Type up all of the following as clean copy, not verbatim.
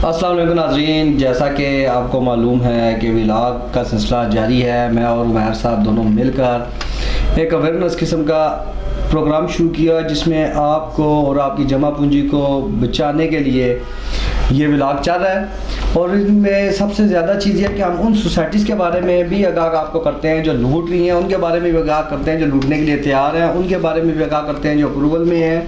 अस्सलाम वालेकुम नाज़रीन, जैसा कि आपको मालूम है कि व्लॉग का सिलसिला जारी है। मैं और उमैर साहब दोनों मिलकर एक अवेयरनेस किस्म का प्रोग्राम शुरू किया जिसमें आपको और आपकी जमा पूंजी को बचाने के लिए ये व्लॉग चल रहा है। और इनमें सबसे ज़्यादा चीज़ है कि हम उन सोसाइटीज़ के बारे में भी आगाह आपको करते हैं जो लूट रही हैं, उनके बारे में भी आगाह करते हैं जो लूटने के लिए तैयार हैं, उनके बारे में भी आगाह करते हैं जो अप्रूवल में हैं।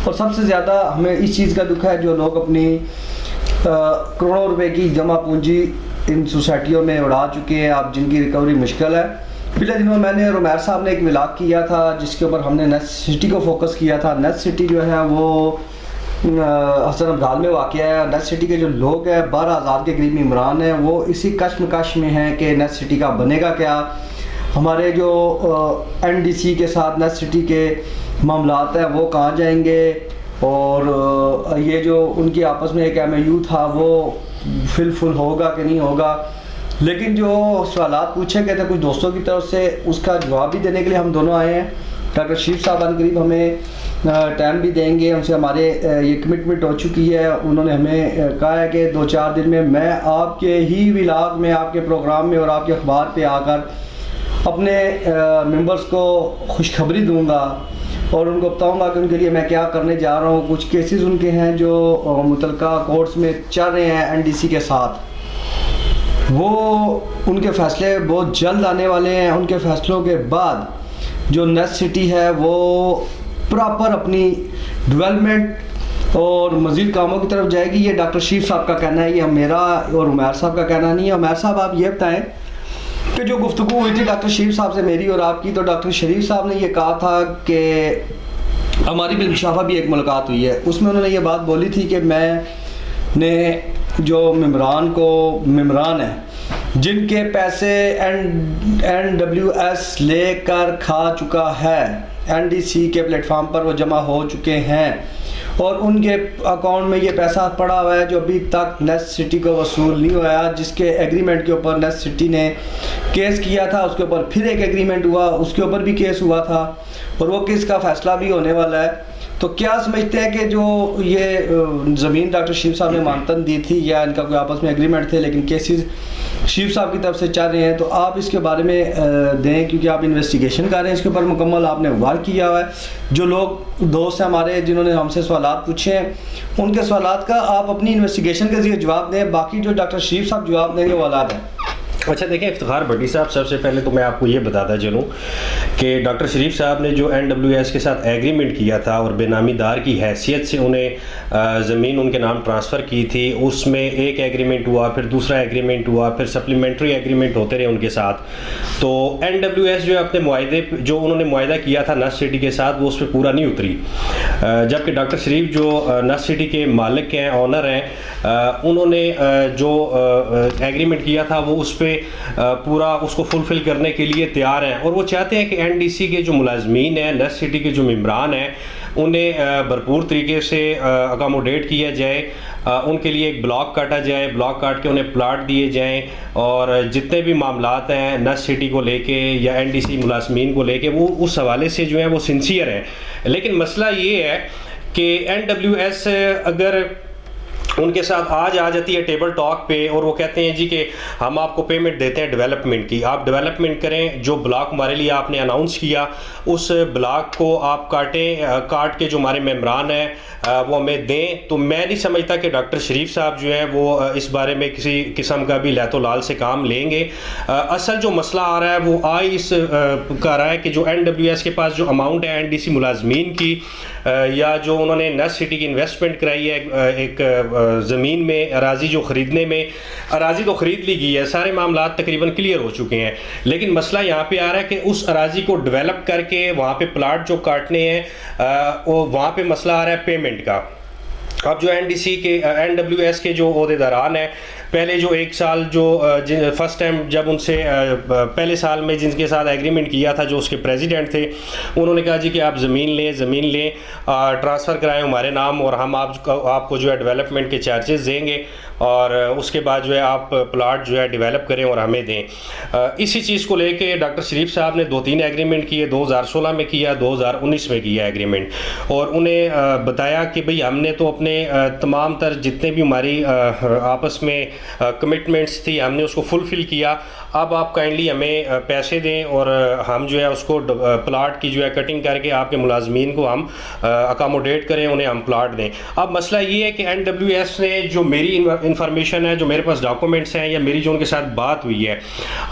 और सबसे ज़्यादा हमें इस चीज़ का दुख है जो लोग अपनी करोड़ों रुपए की जमा पूंजी इन सोसाइटियों में उड़ा चुके हैं, अब जिनकी रिकवरी मुश्किल है। पिछले दिनों मैंने और उमैर साहब ने एक व्लॉग किया था जिसके ऊपर हमने नेस्ट सिटी को फोकस किया था। नेस्ट सिटी जो है वो हसन अब्दाल में वाक़ है। नेस्ट सिटी के जो लोग हैं 12,000 के करीब इमरान हैं, वो इसी कश्मकश में हैं कि नेस्ट सिटी का बनेगा क्या। हमारे जो NDC के साथ नेस्ट सिटी के मामलात हैं वो कहाँ जाएंगे, और ये जो उनकी आपस में एक MOU था वो फुल होगा कि नहीं होगा। लेकिन जो सवालात पूछे गए थे कुछ दोस्तों की तरफ से, उसका जवाब भी देने के लिए हम दोनों आए हैं। डॉक्टर शरीफ साहब करीब हमें टाइम भी देंगे, उनसे हमारे ये कमिटमेंट हो चुकी है। उन्होंने हमें कहा है कि 2-4 दिन में मैं आपके ही व्लॉग में, आपके प्रोग्राम में और आपके अखबार पे आकर अपने मेंबर्स को खुशखबरी दूंगा और उनको बताऊंगा कि उनके लिए मैं क्या करने जा रहा हूँ। कुछ केसेस उनके हैं जो मुतलका कोर्ट्स में चल रहे हैं NDC के साथ, वो उनके फ़ैसले बहुत जल्द आने वाले हैं। उनके फ़ैसलों के बाद जो नेस्ट सिटी है वो प्रॉपर अपनी डेवलपमेंट और मज़ीद कामों की तरफ जाएगी। ये डॉक्टर शरीफ साहब का कहना है, ये मेरा और उमैर साहब का कहना नहीं है। उमैर साहब आप ये बताएं कि जो गुफ्तगू हुई थी डॉक्टर शरीफ साहब से मेरी और आपकी, तो डॉक्टर शरीफ साहब ने ये कहा था कि हमारी बिलशाफा भी एक मुलाकात हुई है, उसमें उन्होंने ये बात बोली थी कि मैंने जो मेम्बरान है जिनके पैसे NWS लेकर खा चुका है, NDC के प्लेटफॉर्म पर वो जमा हो चुके हैं और उनके अकाउंट में ये पैसा पड़ा हुआ है जो अभी तक नेस्ट सिटी को वसूल नहीं हुआ। जिसके एग्रीमेंट के ऊपर नेस्ट सिटी ने केस किया था, उसके ऊपर फिर एक एग्रीमेंट हुआ, उसके ऊपर भी केस हुआ था और वो केस का फैसला भी होने वाला है। तो क्या समझते हैं कि जो ये ज़मीन डॉक्टर शरीफ साहब ने मानतन दी थी या इनका कोई आपस में एग्रीमेंट थे, लेकिन केसेस शरीफ साहब की तरफ से चल रहे हैं, तो आप इसके बारे में दें क्योंकि आप इन्वेस्टिगेशन कर रहे हैं इसके ऊपर मुकम्मल, आपने वर्क किया हुआ है। जो लोग दोस्त हैं हमारे जिन्होंने हमसे सवालात पूछे हैं उनके सवालात का आप अपनी इन्वेस्टिगेशन के ज़रिए जवाब दें, बाकी जो डॉक्टर शरीफ साहब जवाब देंगे वो अलग है। अच्छा देखें इफ्तिखार भट्टी साहब, सबसे पहले तो मैं आपको ये बताता चलूँ कि डॉक्टर शरीफ साहब ने जो NWS के साथ एग्रीमेंट किया था और बेनामीदार की हैसियत से उन्हें ज़मीन उनके नाम ट्रांसफ़र की थी, उसमें एक एग्रीमेंट हुआ, फिर दूसरा एग्रीमेंट हुआ, फिर सप्लीमेंट्री एग्रीमेंट होते रहे उनके साथ। तो NWS जो अपने मुआहदे जो उन्होंने मुआहदा किया था नेस्ट सिटी के साथ वो उस पर पूरा नहीं उतरी, जबकि डॉक्टर शरीफ जो नेस्ट सिटी के मालिक हैं, ऑनर हैं, उन्होंने जो एग्रीमेंट किया था वो उस पर पूरा उसको फुलफ़िल करने के लिए तैयार हैं और वो चाहते हैं कि NDC के जो मुलाजमीन हैं, नेस्ट सिटी के जो मेम्बरान हैं, उन्हें भरपूर तरीके से अकोमोडेट किया जाए, उनके लिए एक ब्लॉक काटा जाए, ब्लॉक काट के उन्हें प्लाट दिए जाएं और जितने भी मामलात हैं नेस्ट सिटी को लेके या NDC मुलाजमीन को लेके वो उस हवाले से जो है वो सिंसियर हैं। लेकिन मसला ये है कि NWS अगर उनके साथ आज आ जाती है टेबल टॉक पे और वो कहते हैं जी कि हम आपको पेमेंट देते हैं डेवलपमेंट की, आप डेवलपमेंट करें, जो ब्लॉक हमारे लिए आपने अनाउंस किया उस ब्लॉक को आप काट के जो हमारे मेम्बरान हैं वो हमें दें, तो मैं नहीं समझता कि डॉक्टर शरीफ साहब जो है वो इस बारे में किसी किस्म का भी लैतो लाल से काम लेंगे। असल जो मसला आ रहा है वो इस का रहा है कि जो NWS के पास जो अमाउंट है NDC मुलाजमीन की या जो उन्होंने नेस्ट सिटी की इन्वेस्टमेंट कराई है एक ज़मीन में, अराजी जो ख़रीदने में, अराजी तो ख़रीद ली गई है, सारे मामला तकरीबन क्लियर हो चुके हैं, लेकिन मसला यहाँ पे आ रहा है कि उस अराजी को डेवलप करके वहाँ पे प्लाट जो काटने हैं वहाँ पे मसला आ रहा है पेमेंट का। अब जो NWS के जो ओहदेदारान हैं, पहले जो 1 साल जो फर्स्ट टाइम जब उनसे पहले साल में जिनके साथ एग्रीमेंट किया था जो उसके प्रेसिडेंट थे, उन्होंने कहा जी कि आप ज़मीन लें ट्रांसफ़र कराएं हमारे नाम और हम आपको जो है डेवलपमेंट के चार्जेस देंगे और उसके बाद जो है आप प्लाट जो है डेवलप करें और हमें दें। इसी चीज़ को लेके डॉक्टर शरीफ साहब ने 2-3 एग्रीमेंट किए, 2016 में किया, 2019 में किया एग्रीमेंट, और उन्हें बताया कि भाई हमने तो अपने अपने तमाम तर जितने भी हमारी आपस में कमिटमेंट्स थी हमने उसको फुलफ़िल किया। अब आप काइंडली हमें पैसे दें और हम जो है उसको प्लाट की जो है कटिंग करके आपके मुलाजमीन को हम अकामोडेट करें, उन्हें हम प्लाट दें। अब मसला ये है कि NWS ने जो मेरी इंफॉर्मेशन है, जो मेरे पास डॉक्यूमेंट्स हैं या मेरी जो उनके साथ बात हुई है,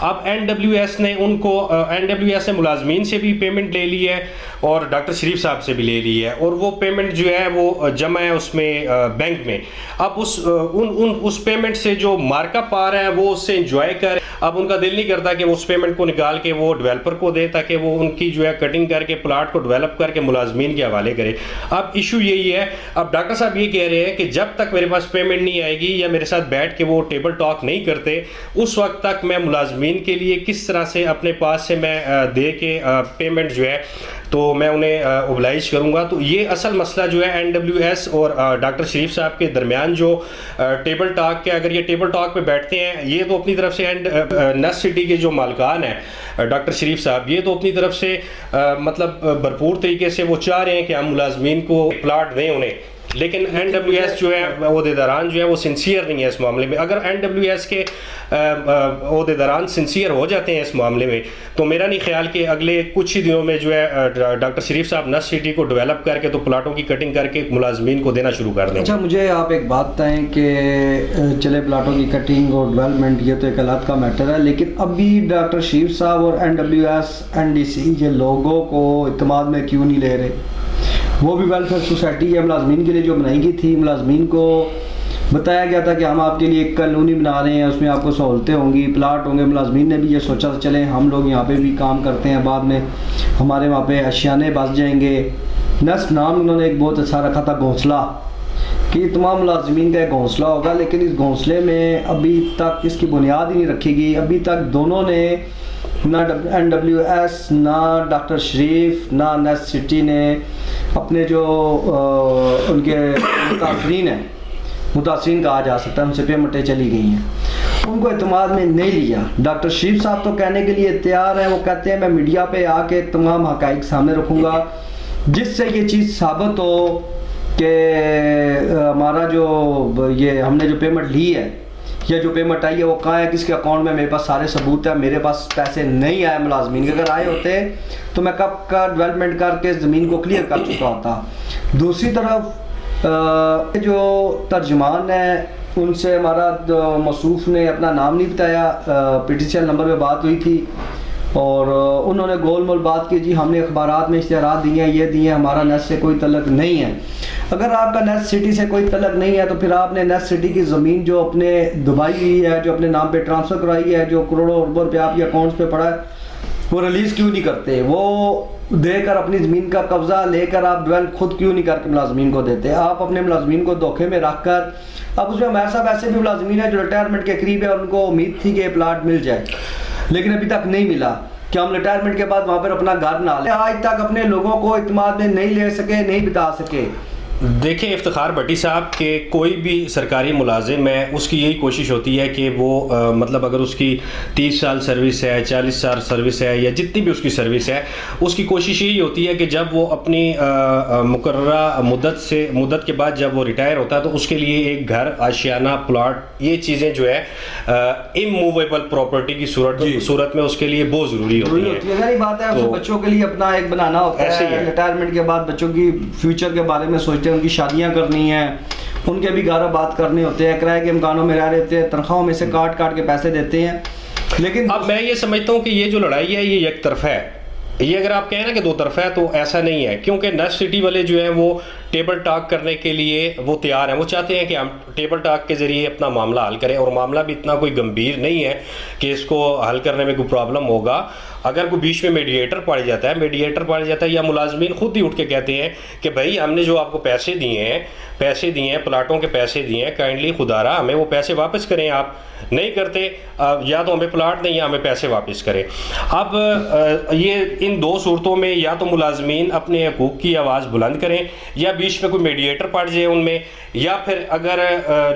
अब NWS ने NWS ने मुलाजमीन से भी पेमेंट ले ली है और डॉक्टर शरीफ साहब से भी ले ली है और वो पेमेंट जो है वो जमा है उसमें बैंक में। अब उस पेमेंट से जो मार्कअप आ रहा है वो उससे इंजॉय कर, अब उनका दिल नहीं करता कि वो उस पेमेंट को निकाल के वो डेवलपर को दे ताकि वो उनकी जो है कटिंग करके प्लाट को डेवलप करके मुलाजमीन के हवाले करे। अब इशू यही है, अब डॉक्टर साहब ये कह रहे हैं कि जब तक मेरे पास पेमेंट नहीं आएगी या मेरे साथ बैठ के वो टेबल टॉक नहीं करते उस वक्त तक मैं मुलाजमीन के लिए किस तरह से अपने पास से मैं दे के पेमेंट जो है तो मैं उन्हें ओबलाइज करूंगा। तो ये असल मसला जो है NWS और डॉक्टर शरीफ साहब के दरमियान जो टेबल टॉक के, अगर ये टेबल टॉक पे बैठते हैं, ये तो अपनी तरफ से नस सिटी के जो मालकान हैं डॉक्टर शरीफ साहब, ये तो अपनी तरफ से मतलब भरपूर तरीके से वो चाह रहे हैं कि हम मुलाजमीन को प्लाट दें उन्हें, लेकिन NWS जो है ओहदेदारान जो है वो सिंसियर नहीं है इस मामले में। अगर NWS के ओहदेदारान सिंसियर हो जाते हैं इस मामले में तो मेरा नहीं ख्याल कि अगले कुछ ही दिनों में जो है डॉक्टर शरीफ साहब नस सिटी को डेवलप करके तो प्लाटों की कटिंग करके मुलाजमीन को देना शुरू कर देंगे। अच्छा, मुझे आप एक बात बताएं कि चले प्लाटों की कटिंग और डेवलपमेंट ये तो एक अलग का मैटर है, लेकिन अभी डॉक्टर शरीफ साहब और NWS NDC ये लोगों को इत्मीनान में क्यों नहीं ले रहे? वो भी वेलफेयर सोसाइटी है मुलाजमीन के लिए जो बनाई गई थी, मुलाजमीन को बताया गया था कि हम आपके लिए एक कॉलोनी बना रहे हैं, उसमें आपको सहूलतें होंगी, प्लाट होंगे। मुलाजमीन ने भी ये सोचा था चले हम लोग यहाँ पे भी काम करते हैं, बाद में हमारे वहाँ पे अशियाने बच जाएंगे। नेस्ट नाम उन्होंने एक बहुत अच्छा रखा था, घोंसला, कि तमाम मुलाजमीन का एक घोंसला होगा, लेकिन इस घोंसले में अभी तक इसकी बुनियाद ही नहीं रखी गई। अभी तक दोनों ने, ना NWS ना डॉक्टर शरीफ ना नेस्ट सिटी ने अपने जो उनके मुतासरीन कहा जा सकता है, उनसे पेमेंटें चली गई हैं, उनको इत्मीनान में नहीं लिया। डॉक्टर शरीफ साहब तो कहने के लिए तैयार हैं, वो कहते हैं मैं मीडिया पे आके तमाम हक़ाइक़ सामने रखूँगा जिससे ये चीज़ साबित हो कि हमारा जो ये हमने जो पेमेंट ली है या जो पेमेंट आई है वो कहाँ है, किसके अकाउंट में, मेरे पास सारे सबूत है। मेरे पास पैसे नहीं आए मुलाजमीन के, अगर आए होते तो मैं कब का डेवलपमेंट करके ज़मीन को क्लियर कर चुका होता। दूसरी तरफ जो तर्जुमान है उनसे हमारा मसूफ ने अपना नाम नहीं बताया, PTCL नंबर पे बात हुई थी और उन्होंने गोल मोल बात की, जी हमने अखबारात में इश्तिहारात दिए हैं, ये दिए हैं, हमारा नेस्ट से कोई तल्लक नहीं है। अगर आपका नेस्ट सिटी से कोई तल्लक नहीं है तो फिर आपने नेस्ट सिटी की ज़मीन जो अपने दुबई हुई है, जो अपने नाम पे ट्रांसफ़र कराई है, जो करोड़ों अरबों रुपये आपके अकाउंट्स पे पड़ा है, वो रिलीज़ क्यों नहीं करते? वो देकर अपनी ज़मीन का कब्ज़ा लेकर आप डेवलप खुद क्यों नहीं करके मुलाजमीन को देते? आप अपने मुलाजमीन को धोखे में रख कर, अब उसमें हमारे साहब ऐसे भी मुलाजमीन है जो रिटायरमेंट के करीब है और उनको उम्मीद थी कि प्लाट मिल जाए, लेकिन अभी तक नहीं मिला कि हम रिटायरमेंट के बाद वहाँ पर अपना घर बना लें। आज तक अपने लोगों को इत्मीनान में नहीं ले सके, नहीं बता सके। देखिए इफ्तिखार भट्टी साहब के कोई भी सरकारी मुलाजिम है उसकी यही कोशिश होती है कि वो मतलब अगर उसकी 30 साल सर्विस है, 40 साल सर्विस है या जितनी भी उसकी सर्विस है, उसकी कोशिश यही होती है कि जब वो अपनी मुकर्ररा मुद्दत के बाद जब वो रिटायर होता है तो उसके लिए एक घर, आशियाना, प्लाट, ये चीज़ें जो है इमूवेबल प्रॉपर्टी की सूरत में उसके लिए बहुत ज़रूरी होती है। सारी बात है, तो बच्चों के लिए अपना एक बनाना होता है, रिटायरमेंट के बाद बच्चों की फ्यूचर के बारे में सोचते हैं, उनकी शादियां करनी है, उनके भी घर बात करने होते हैं, किराए के मकानों में रह रहे होते हैं, तनख्वाहों में से काट के पैसे देते हैं। लेकिन अब मैं ये समझता हूँ कि ये जो लड़ाई है ये एक तरफा है। ये अगर आप कहें ना कि दो तरफा है तो ऐसा नहीं है, क्योंकि नेस्ट सिटी वाले जो है वो टेबल टॉक करने के लिए वो तैयार हैं। वो चाहते हैं कि हम टेबल टॉक के ज़रिए अपना मामला हल करें, और मामला भी इतना कोई गंभीर नहीं है कि इसको हल करने में कोई प्रॉब्लम होगा। अगर कोई बीच में मीडिएटर पड़ जाता है या मुलाजमीन खुद ही उठ के कहते हैं कि भाई हमने जो आपको पैसे दिए हैं, प्लाटों के पैसे दिए हैं, काइंडली खुदारा हमें वो पैसे वापस करें। आप नहीं करते, या तो हमें प्लाट नहीं या हमें पैसे वापस करें। अब ये इन दो सूरतों में या तो मुलाजमीन अपने हकूक़ की आवाज़ बुलंद करें या बीच में कोई मीडिएटर पड़ जाए उनमें, या फिर अगर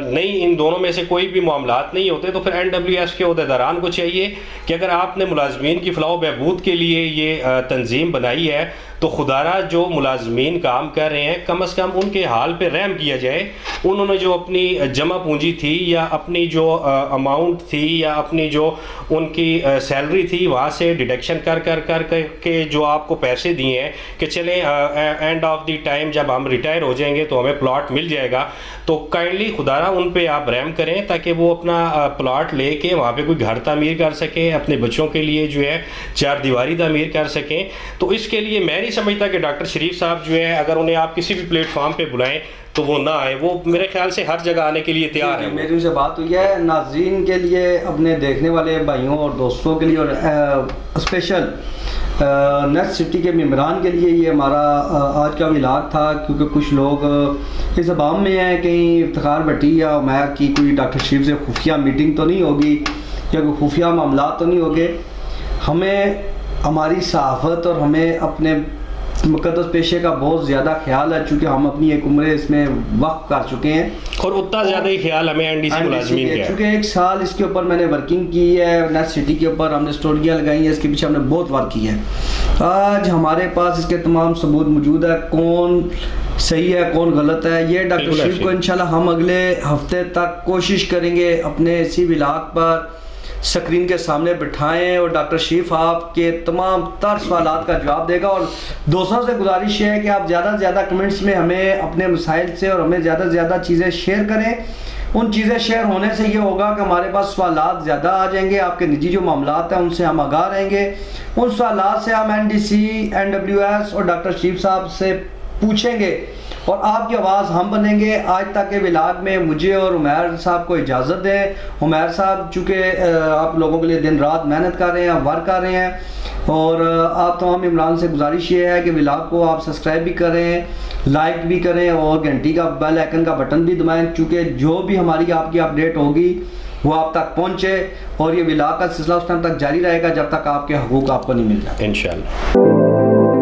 नहीं इन दोनों में से कोई भी मामलात नहीं होते तो फिर NWS के ओहदेदारान को चाहिए कि अगर आपने मुलाजमीन की फलाह बहबूद के लिए ये तंजीम बनाई है तो खुदारा जो मुलाजमीन काम कर रहे हैं कम से कम उनके हाल पे रहम किया जाए। उन्होंने जो अपनी जमा पूंजी थी या अपनी जो अमाउंट थी या अपनी जो उनकी सैलरी थी वहाँ से डिडक्शन कर के जो आपको पैसे दिए हैं कि चले एंड ऑफ द टाइम जब हम रिटायर हो जाएंगे तो हमें प्लॉट मिल जाएगा, तो काइंडली खुदारा उन पे आप रहम करें ताकि वो अपना प्लॉट लेके वहाँ पे कोई घर तामीर कर सकें, अपने बच्चों के लिए जो है चार दीवारी तामीर कर सकें। तो इसके लिए मैं नहीं समझता कि डॉक्टर शरीफ साहब जो है अगर उन्हें आप किसी भी प्लेटफॉर्म पे बुलाएं तो वो ना आए, वो मेरे ख्याल से हर जगह आने के लिए तैयार है। मेरी उनसे बात हुई है नाज़रीन के लिए, अपने देखने वाले भाइयों और दोस्तों के लिए और स्पेशल नेक्स्ट सिटी के मेम्बरान के लिए ये हमारा आज का व्लॉग था, क्योंकि कुछ लोग इस अबाम में हैं कहीं इफ्तिखार भट्टी या उमैर की कोई डॉक्टर शरीफ से खुफिया मीटिंग तो नहीं होगी या कोई खुफिया मामला तो नहीं होंगे। हमें हमारी सहाफ़त और हमें अपने मुक़द्दस पेशे का बहुत ज़्यादा ख्याल है, चूँकि हम अपनी एक उम्र इसमें वक्त कर चुके हैं और उतना ज़्यादा ही ख्याल हमें एनडीसी मुलाजमीन का है। चूँकि 1 साल इसके ऊपर मैंने वर्किंग की है, नेक्स्ट सिटी के ऊपर हमने स्टोरियाँ लगाई हैं, इसके पीछे हमने बहुत वर्क किया है। आज हमारे पास इसके तमाम सबूत मौजूद है, कौन सही है कौन गलत है। ये डॉक्टर शरीफ को इंशाल्लाह हम अगले हफ्ते तक कोशिश करेंगे अपने इसी व्लॉग पर स्क्रीन के सामने बिठाएं और डॉक्टर शरीफ आपके तमाम तर सवालात का जवाब देगा। और दोस्तों से गुजारिश है कि आप ज़्यादा से ज़्यादा कमेंट्स में हमें अपने मसाइल से और हमें ज़्यादा से ज़्यादा चीज़ें शेयर करें। उन चीज़ें शेयर होने से ये होगा कि हमारे पास सवालात ज़्यादा आ जाएंगे, आपके निजी जो मामलात हैं उनसे हम आगाह रहेंगे। उन सवालात से हम NDC, NWS और डॉक्टर शरीफ साहब से पूछेंगे और आपकी आवाज़ हम बनेंगे। आज तक के व्लॉग में मुझे और उमैर साहब को इजाज़त दें। उमैर साहब चूँकि आप लोगों के लिए दिन रात मेहनत कर रहे हैं, वर्क कर रहे हैं, और आप तमाम इमरान से गुजारिश ये है कि व्लॉग को आप सब्सक्राइब भी करें, लाइक भी करें और घंटी का बेल आइकन का बटन भी दबाएं, चूँकि जो भी हमारी आपकी अपडेट होगी वो आप तक पहुँचे। और ये व्लॉग का सिलसिला उस टाइम तक जारी रहेगा जब तक आपके हकूक़ आपको नहीं मिल जाए इंशाअल्लाह।